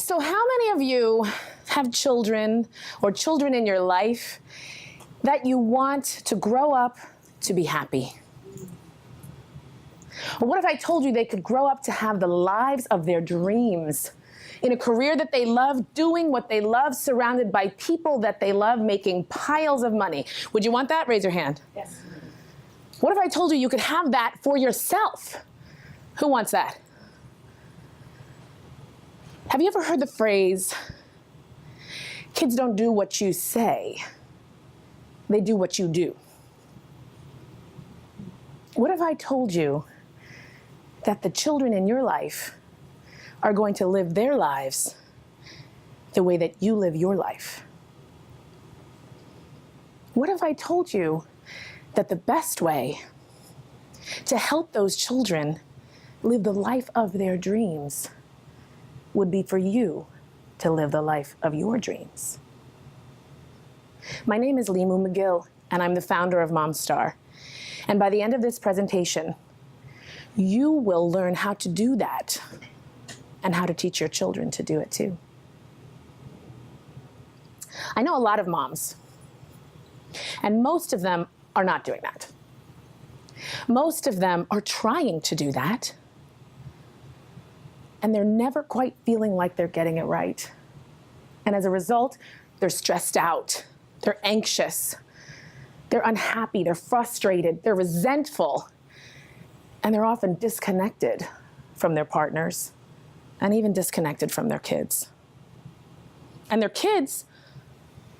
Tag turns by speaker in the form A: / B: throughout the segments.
A: So how many of you have children or children in your life that you want to grow up to be happy? Or what if I told you they could grow up to have the lives of their dreams, in a career that they love, doing what they love, surrounded by people that they love, making piles of money? Would you want that? Raise your hand.
B: Yes.
A: What if I told you you could have that for yourself? Who wants that? Have you ever heard the phrase, kids don't do what you say, they do what you do? What if I told you that the children in your life are going to live their lives the way that you live your life? What if I told you that the best way to help those children live the life of their dreams would be for you to live the life of your dreams? My name is Liimu McGill, and I'm the founder of MomStar. And by the end of this presentation, you will learn how to do that and how to teach your children to do it too. I know a lot of moms, and most of them are not doing that. Most of them are trying to do that, and they're never quite feeling like they're getting it right. And as a result, they're stressed out, they're anxious, they're unhappy, they're frustrated, they're resentful, and they're often disconnected from their partners and even disconnected from their kids. And their kids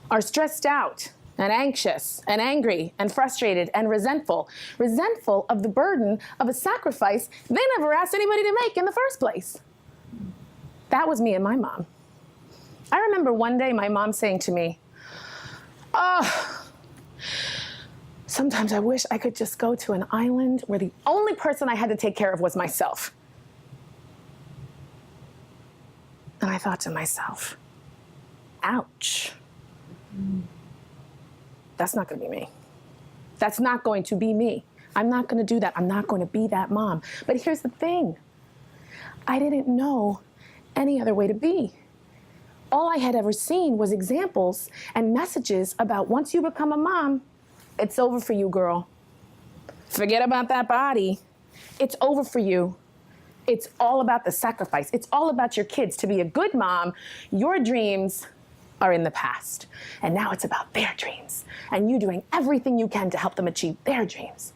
A: are stressed out and anxious and angry and frustrated and resentful of the burden of a sacrifice they never asked anybody to make in the first place. That was me and my mom. I remember one day my mom saying to me, "Oh, sometimes I wish I could just go to an island where the only person I had to take care of was myself." And I thought to myself, ouch. That's not going to be me. That's not going to be me. I'm not going to do that. I'm not going to be that mom. But here's the thing. I didn't know any other way to be. All I had ever seen was examples and messages about once you become a mom, it's over for you, girl. Forget about that body. It's over for you. It's all about the sacrifice. It's all about your kids. To be a good mom, your dreams are in the past. And now it's about their dreams. And you doing everything you can to help them achieve their dreams.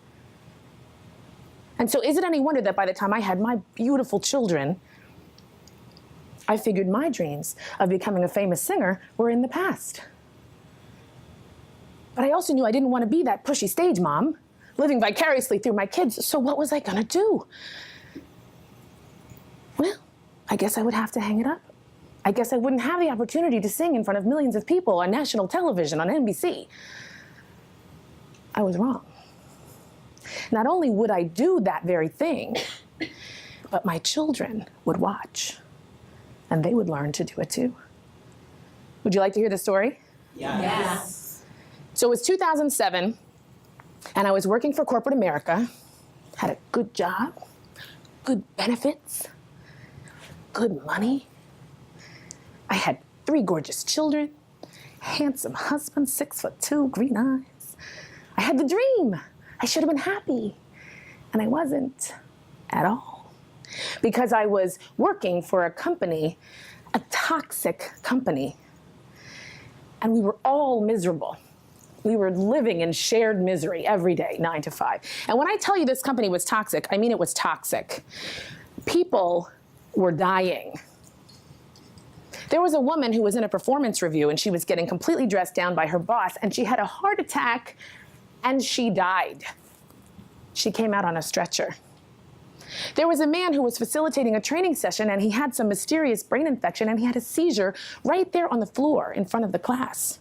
A: And so is it any wonder that by the time I had my beautiful children, I figured my dreams of becoming a famous singer were in the past. But I also knew I didn't want to be that pushy stage mom, living vicariously through my kids. So what was I gonna do? Well, I guess I would have to hang it up. I guess I wouldn't have the opportunity to sing in front of millions of people on national television, on NBC. I was wrong. Not only would I do that very thing, but my children would watch, and they would learn to do it too. Would you like to hear the story?
B: Yes.
A: So it was 2007, and I was working for corporate America, had a good job, good benefits, good money. I had 3 gorgeous children, handsome husband, 6'2", green eyes. I had the dream. I should have been happy, and I wasn't at all, because I was working for a company, a toxic company, and we were all miserable. We were living in shared misery every day, 9 to 5. And when I tell you this company was toxic, I mean it was toxic. People were dying. There was a woman who was in a performance review, and she was getting completely dressed down by her boss, and she had a heart attack, and she died. She came out on a stretcher. There was a man who was facilitating a training session, and he had some mysterious brain infection, and he had a seizure right there on the floor in front of the class.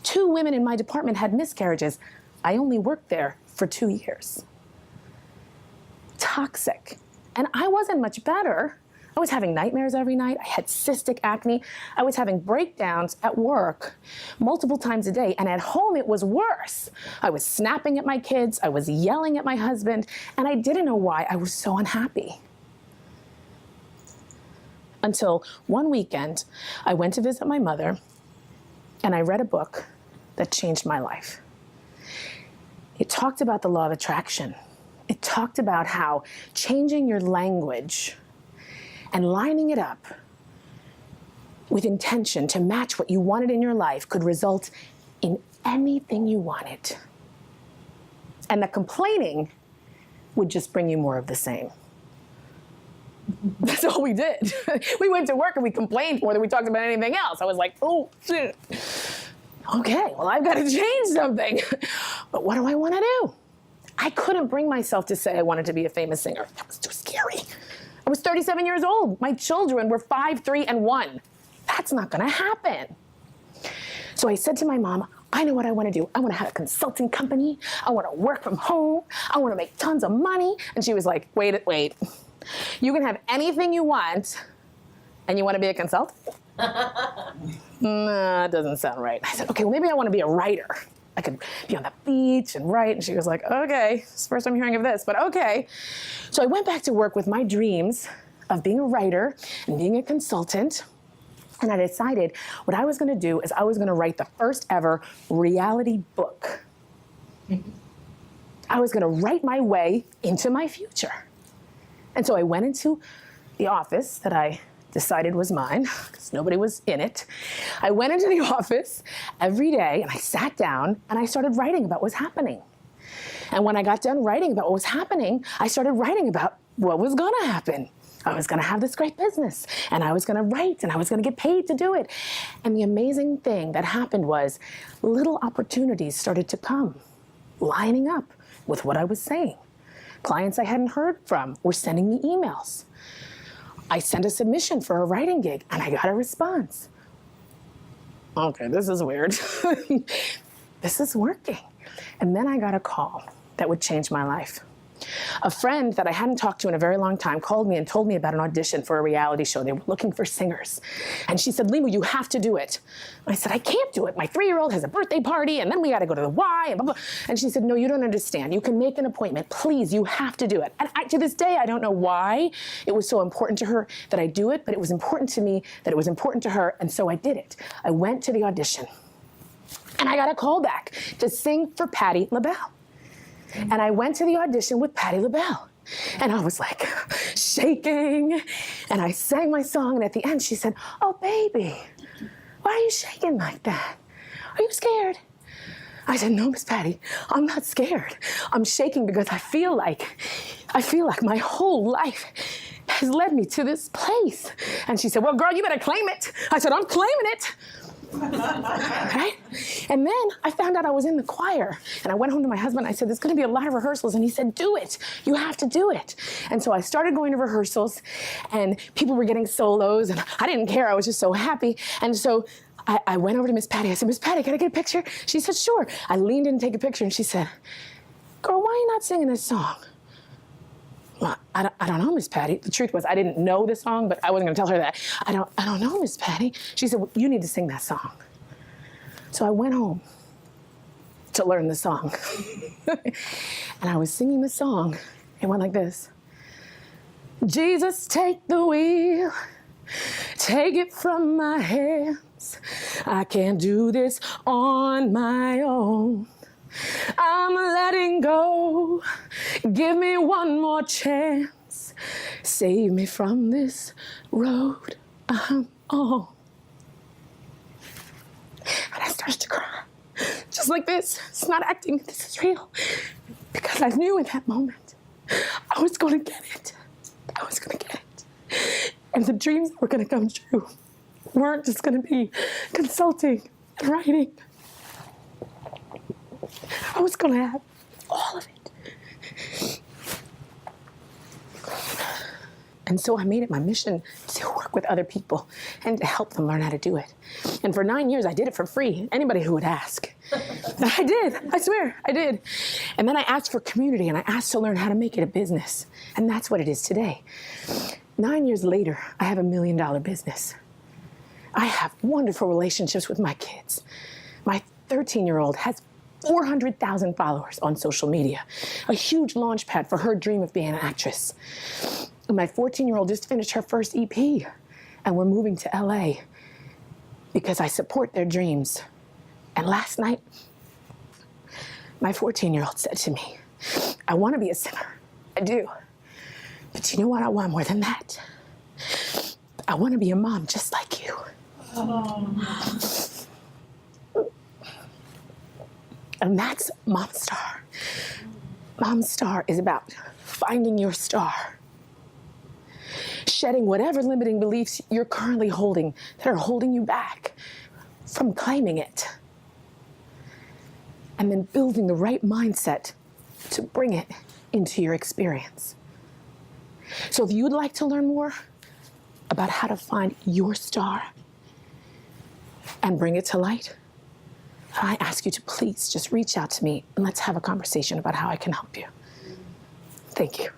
A: 2 women in my department had miscarriages. I only worked there for 2 years. Toxic. And I wasn't much better. I was having nightmares every night. I had cystic acne. I was having breakdowns at work multiple times a day, and at home it was worse. I was snapping at my kids, I was yelling at my husband, and I didn't know why I was so unhappy. until one weekend I went to visit my mother and I read a book that changed my life. It talked about the law of attraction. It talked about how changing your language and lining it up with intention to match what you wanted in your life could result in anything you wanted. And that complaining would just bring you more of the same. That's all we did. We went to work and we complained more than we talked about anything else. I was like, oh, shit. Okay, well, I've got to change something. But what do I want to do? I couldn't bring myself to say I wanted to be a famous singer. That was too scary. I was 37 years old. My children were 5, 3, and 1. That's not going to happen. So I said to my mom, I know what I want to do. I want to have a consulting company. I want to work from home. I want to make tons of money. And she was like, wait. You can have anything you want, and you want to be a consultant? Nah, it doesn't sound right. I said, okay, well, maybe I want to be a writer. I could be on the beach and write. And she was like, okay, it's the first time hearing of this, but okay. So I went back to work with my dreams of being a writer and being a consultant. And I decided what I was going to do is I was going to write the first ever reality book. I was going to write my way into my future. And so I went into the office that I decided was mine, because nobody was in it. I went into the office every day and I sat down and I started writing about what was happening. And when I got done writing about what was happening, I started writing about what was going to happen. I was going to have this great business and I was going to write and I was going to get paid to do it. And the amazing thing that happened was little opportunities started to come, lining up with what I was saying. Clients I hadn't heard from were sending me emails. I sent a submission for a writing gig and I got a response. Okay, this is weird. This is working. And then I got a call that would change my life. A friend that I hadn't talked to in a very long time called me and told me about an audition for a reality show. They were looking for singers. And she said, Liimu, you have to do it. I said, I can't do it. My 3-year-old has a birthday party and then we got to go to the Y and blah, blah. And she said, no, you don't understand. You can make an appointment. Please, you have to do it. And to this day, I don't know why it was so important to her that I do it, but it was important to me that it was important to her. And so I did it. I went to the audition and I got a call back to sing for Patti LaBelle. And I went to the audition with Patti LaBelle. And I was like shaking. And I sang my song. And at the end, she said, oh, baby, why are you shaking like that? Are you scared? I said, no, Miss Patti, I'm not scared. I'm shaking because I feel like my whole life has led me to this place. And she said, well, girl, you better claim it. I said, I'm claiming it. Right? And then I found out I was in the choir and I went home to my husband. I said, there's going to be a lot of rehearsals. And he said, do it. You have to do it. And so I started going to rehearsals and people were getting solos and I didn't care. I was just so happy. And so I went over to Miss Patti. I said, Miss Patti, can I get a picture? She said, sure. I leaned in to take a picture and she said, girl, why are you not singing this song? Well, I don't know, Miss Patti. The truth was I didn't know the song, but I wasn't going to tell her that. I don't know, Miss Patti. She said, well, you need to sing that song. So I went home to learn the song. And I was singing the song. It went like this. Jesus, take the wheel. Take it from my hands. I can't do this on my own. I'm letting go. Give me one more chance. Save me from this road I'm on. And I started to cry. Just like this. It's not acting. This is real. Because I knew in that moment I was going to get it. I was going to get it. And the dreams that were going to come true weren't just going to be consulting and writing. I was going to have all of it. And so I made it my mission to work with other people and to help them learn how to do it. And for 9 years, I did it for free. Anybody who would ask. I did. I swear, I did. And then I asked for community and I asked to learn how to make it a business. And that's what it is today. 9 years later, I have $1 million business. I have wonderful relationships with my kids. My 13-year-old has 400,000 followers on social media, a huge launch pad for her dream of being an actress. And my 14-year-old just finished her first EP, And we're moving to LA because I support their dreams. And last night, my 14-year-old said to me, I want to be a singer. I do. But you know what I want more than that? I want to be a mom just like you. Oh. And that's MomStar. MomStar is about finding your star, shedding whatever limiting beliefs you're currently holding that are holding you back from claiming it, and then building the right mindset to bring it into your experience. So if you'd like to learn more about how to find your star and bring it to light, I ask you to please just reach out to me and let's have a conversation about how I can help you. Thank you.